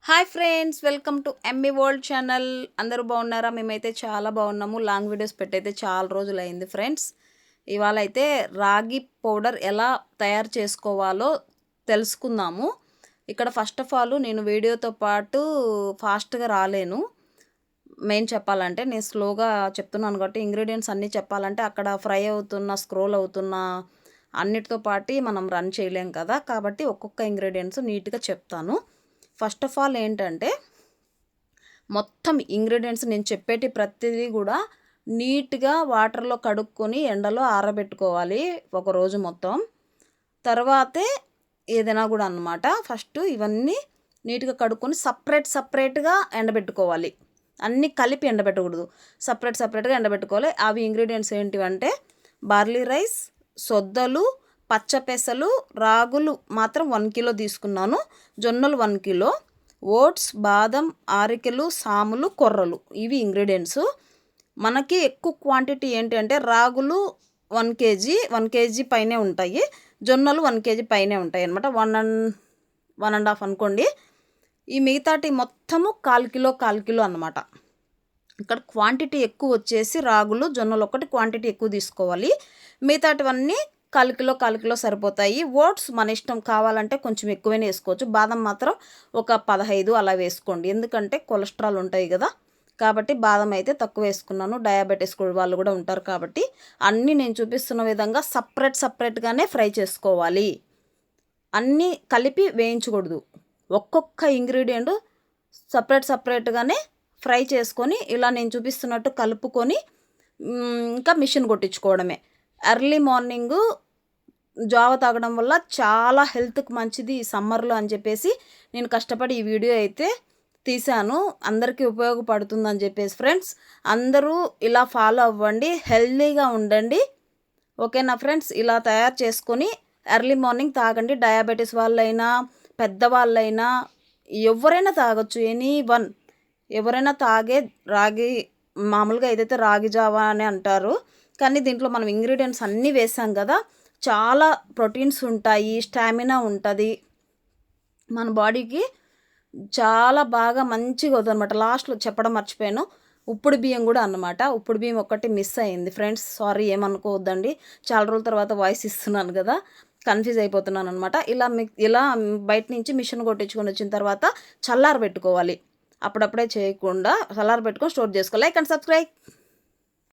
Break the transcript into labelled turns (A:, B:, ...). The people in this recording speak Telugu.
A: Hi friends, welcome to MB world channel. అందరూ బాగున్నారా? మేమైతే చాలా బాగున్నాము. లాంగ్ వీడియోస్ పెట్టయితే చాలా రోజులు అయింది ఫ్రెండ్స్. ఇవాళ అయితే రాగి పౌడర్ ఎలా తయారు చేసుకోవాలో తెలుసుకుందాము. ఇక్కడ ఫస్ట్ ఆఫ్ ఆల్ నేను వీడియోతో పాటు ఫాస్ట్గా రాలేను. మెయిన్ చెప్పాలంటే నేను స్లోగా చెప్తున్నాను కాబట్టి ఇంగ్రీడియంట్స్ అన్నీ చెప్పాలంటే అక్కడ ఫ్రై అవుతున్న స్క్రోల్ అవుతున్న అన్నిటితో పాటు మనం రన్ చేయలేం కదా. కాబట్టి ఒక్కొక్క ఇంగ్రీడియంట్స్ నీట్గా చెప్తాను. ఫస్ట్ ఆఫ్ ఆల్ ఏంటంటే మొత్తం ఇంగ్రీడియంట్స్ నేను చెప్పేటి ప్రతిదీ కూడా నీట్గా వాటర్లో కడుక్కొని ఎండలో ఆరబెట్టుకోవాలి ఒకరోజు మొత్తం. తర్వాతే ఏదైనా కూడా అన్నమాట. ఫస్ట్ ఇవన్నీ నీట్గా కడుక్కొని సపరేట్గా ఎండబెట్టుకోవాలి. అన్నీ కలిపి ఎండబెట్టకూడదు, సపరేట్గా ఎండబెట్టుకోవాలి. అవి ఇంగ్రీడియంట్స్ ఏంటివంటే బార్లీ రైస్, సొద్దలు, పచ్చపెసలు, రాగులు మాత్రం 1 కిలో తీసుకున్నాను, జొన్నలు 1 కిలో, ఓట్స్, బాదం, ఆరికెలు, సాములు, కొర్రలు. ఇవి ఇంగ్రీడియంట్స్. మనకి ఎక్కువ క్వాంటిటీ ఏంటంటే రాగులు 1 కేజీ, 1 కేజీ పైనే ఉంటాయి, జొన్నలు 1 కేజీ పైనే ఉంటాయి అనమాట. 1.5 అనుకోండి. ఈ మిగతాటి మొత్తము 1/4 కిలో అనమాట. ఇక్కడ క్వాంటిటీ ఎక్కువ వచ్చేసి రాగులు, జొన్నలు ఒకటి క్వాంటిటీ ఎక్కువ తీసుకోవాలి. మిగతాటివన్నీ 1/4 కిలో సరిపోతాయి. ఓట్స్ మన ఇష్టం, కావాలంటే కొంచెం ఎక్కువనే వేసుకోవచ్చు. బాదం మాత్రం ఒక 15 అలా వేసుకోండి, ఎందుకంటే కొలెస్ట్రాల్ ఉంటాయి కదా. కాబట్టి బాదం అయితే తక్కువ వేసుకున్నాను. డయాబెటీస్ వాళ్ళు కూడా ఉంటారు కాబట్టి అన్నీ నేను చూపిస్తున్న విధంగా సపరేట్గానే ఫ్రై చేసుకోవాలి. అన్నీ కలిపి వేయించకూడదు. ఒక్కొక్క ఇంగ్రీడియంట్ సపరేట్గానే ఫ్రై చేసుకొని ఇలా నేను చూపిస్తున్నట్టు కలుపుకొని ఇంకా మిషన్ కొట్టించుకోవడమే. ఎర్లీ మార్నింగు జావ తాగడం వల్ల చాలా హెల్త్కి మంచిది ఈ సమ్మర్లో అని చెప్పేసి నేను కష్టపడి ఈ వీడియో అయితే తీశాను. అందరికీ ఉపయోగపడుతుందని చెప్పేసి ఫ్రెండ్స్ అందరూ ఇలా ఫాలో అవ్వండి, హెల్తీగా ఉండండి. ఓకేనా ఫ్రెండ్స్? ఇలా తయారు చేసుకొని ఎర్లీ మార్నింగ్ తాగండి. డయాబెటీస్ వాళ్ళైనా పెద్దవాళ్ళైనా ఎవరైనా తాగొచ్చు, ఎవరైనా తాగే రాగి, మామూలుగా ఏదైతే రాగి జావా అని అంటారు, కానీ దీంట్లో మనం ఇంగ్రీడియంట్స్ అన్నీ వేసాం కదా, చాలా ప్రోటీన్స్ ఉంటాయి, స్టామినా ఉంటుంది, మన బాడీకి చాలా బాగా మంచిగా అవుతుంది అనమాట. లాస్ట్లో చెప్పడం మర్చిపోయాను, ఉప్పుడు బియ్యం కూడా అన్నమాట. ఉప్పుడు బియ్యం ఒక్కటి మిస్ అయింది ఫ్రెండ్స్, సారీ, ఏమనుకోవద్దండి. చాలా రోజుల తర్వాత వాయిస్ ఇస్తున్నాను కదా, కన్ఫ్యూజ్ అయిపోతున్నాను అనమాట. ఇలా బయట నుంచి మిషన్ కొట్టించుకొని వచ్చిన తర్వాత చల్లారబెట్టుకోవాలి. అప్పుడప్పుడే చేయకుండా చల్లారబెట్టుకొని స్టోర్ చేసుకోవాలి. Like and subscribe.